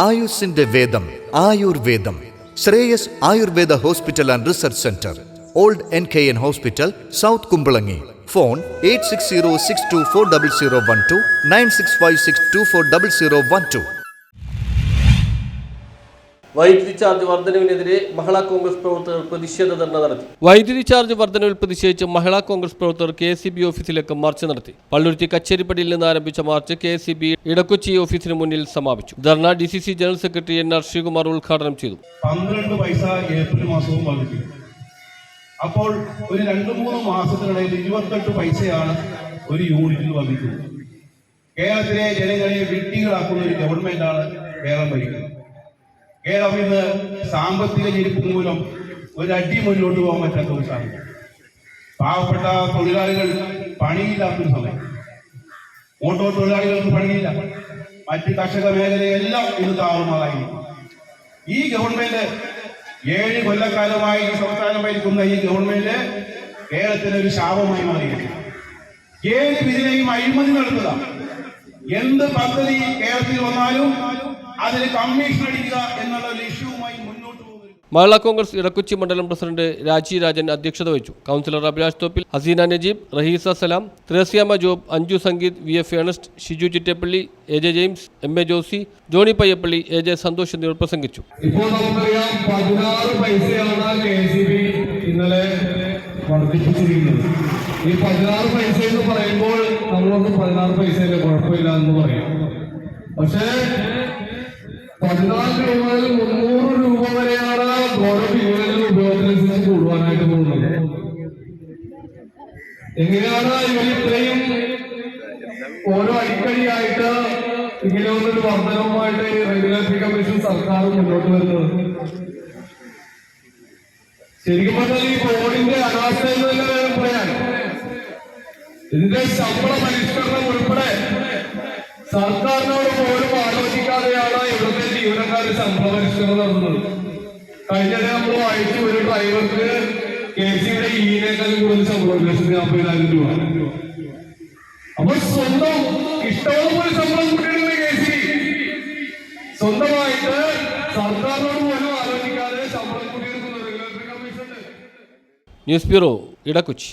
ആയുസിന്റെ വേദം ആയുർവേദം. Shreyas Ayurveda hospital and research centre, old NKN hospital, south Kumbalangi. Phone 8606240012 9656240012. വൈദ്യുതി ചാർജ് വർധനവിനെതിരെ മഹിളാ കോൺഗ്രസ് പ്രവർത്തകർ പ്രതിഷേധ ധർണ നടത്തി. വൈദ്യുതി ചാർജ് വർധനവിൽ പ്രതിഷേധിച്ച് മഹിളാ കോൺഗ്രസ് പ്രവർത്തകർ KSEB ഓഫീസിലേക്ക് മാർച്ച് നടത്തി. പള്ളുരുത്തി കച്ചേരിപ്പടിയിൽ നിന്ന് ആരംഭിച്ച മാർച്ച് KSEB ഇടക്കൊച്ചി ഓഫീസിന് മുന്നിൽ സമാപിച്ചു. ധർണ DCC general secretary NR Sreekumar ഉദ്ഘാടനം ചെയ്തു. 12 പൈസ ഏപ്രിൽ മാസവും വർദ്ധിച്ചു. അപ്പോൾ ഒരു 2-3 മാസത്തിനിടയിൽ 28 പൈസയാണ് ഒരു യൂണിറ്റിൽ വർദ്ധിക്കുന്നത്. കേരളത്തിലെ ജനങ്ങളെ വിഡ്ഢികളാക്കുന്ന ഒരു ഗവൺമെന്റാണ് കേരളം ഭരിക്കുന്നത്. കേരളം ഇന്ന് സാമ്പത്തിക ഞെരുപ്പ് മൂലം ഒരടി മുന്നോട്ട് പോകാൻ പറ്റാത്ത ഒരു സാഹചര്യം. പാവപ്പെട്ട തൊഴിലാളികൾ പണിയില്ലാത്തൊരു സമയം. ഓട്ടോ തൊഴിലാളികൾക്ക് പണിയില്ല. മറ്റ് കർഷക മേഖലയെല്ലാം ഇന്ന് താറുമാറായി. ഈ ഗവൺമെന്റ് 7 കൊല്ലക്കാലമായി സംസ്ഥാനം ഭരിക്കുന്ന ഈ ഗവൺമെന്റ് കേരളത്തിന് ഒരു ശാപമായി മാറിയിരിക്കുന്നു. ഏത് വിധിനെയും അഴിമതി നടത്തുക. എന്ത് പദ്ധതി കേരളത്തിൽ വന്നാലും അതിന് കമ്മീഷൻ അടിക്കുക എന്നുള്ള ലക്ഷ്യവുമായി മുന്നോട്ട് പോകുന്നു. മഹിളാ കോൺഗ്രസ് ഇടക്കൊച്ചി മണ്ഡലം പ്രസിഡന്റ് രാജി രാജൻ അധ്യക്ഷത വഹിച്ചു. Councillor Abhilash Thoppil, Haseena Najeeb, Raheesa Salam, Thresiamma Job, Anju Sangeeth, VF Ernest, Shiju Chittappilly, AJ James, MA Josy, Johnny Payyappilly, AJ Santhosh എന്നിവർ പ്രസംഗിച്ചു. ഇപ്പോൾ നമുക്കറിയാം 16 പൈസയാണ് KSEB ഇന്നലെ വർദ്ധിപ്പിച്ചിരിക്കുന്നത്. ഈ 16 പൈസ എന്ന് പറയുമ്പോൾ നമ്മളൊന്ന് 16 പൈസയിലെ കുഴപ്പമില്ല എന്ന് പറയാം. പക്ഷേ 14 രൂപ മുതൽ 300 രൂപ വരെയാണ് ഓരോ യൂണിറ്റിൽ ഉപയോഗത്തിനനുസരിച്ച് കൂടുവാനായിട്ട് പോകുന്നത്. എങ്ങനെയാണ് ഇവർ ഇത്രയും ഓരോ അടിക്കടിയായിട്ട് ഇങ്ങനെ ഒന്നൊരു വർധനവുമായിട്ട് റെഗുലേറ്ററി കമ്മീഷൻ സർക്കാർ മുന്നോട്ട് വരുന്നത്? ശരിക്കും പറഞ്ഞാൽ ഈ ബോർഡിന്റെ അനാസ്ഥ എന്ന് തന്നെ വേണം പറയാൻ. ഇതിന്റെ ശമ്പള പരിഷ്കരണം ഉൾപ്പെടെ സർക്കാരിനോട് പോലും ആലോചിക്കാതെയാണ് ഇവിടുത്തെ ജീവനക്കാരുടെ ശമ്പള പരിഷ്കരണം നടത്തുന്നത്. കഴിഞ്ഞിടെ നമ്മൾ വായിച്ചു, ഒരു ഡ്രൈവർക്ക് KSEBയുടെ ഈനേക്കാളും കൂടുതൽ ശമ്പളം 1,40,000 രൂപ. അപ്പൊ സ്വന്തം ഇഷ്ടംപോലെ ശമ്പളം കൂട്ടിയിട്ടുണ്ട് KSEB. സ്വന്തമായിട്ട് സർക്കാരിനോട് പോലും ആലോചിക്കാതെ ശമ്പളം കൂട്ടിയെടുക്കുന്ന regulatory commission. News bureau, Edakochi.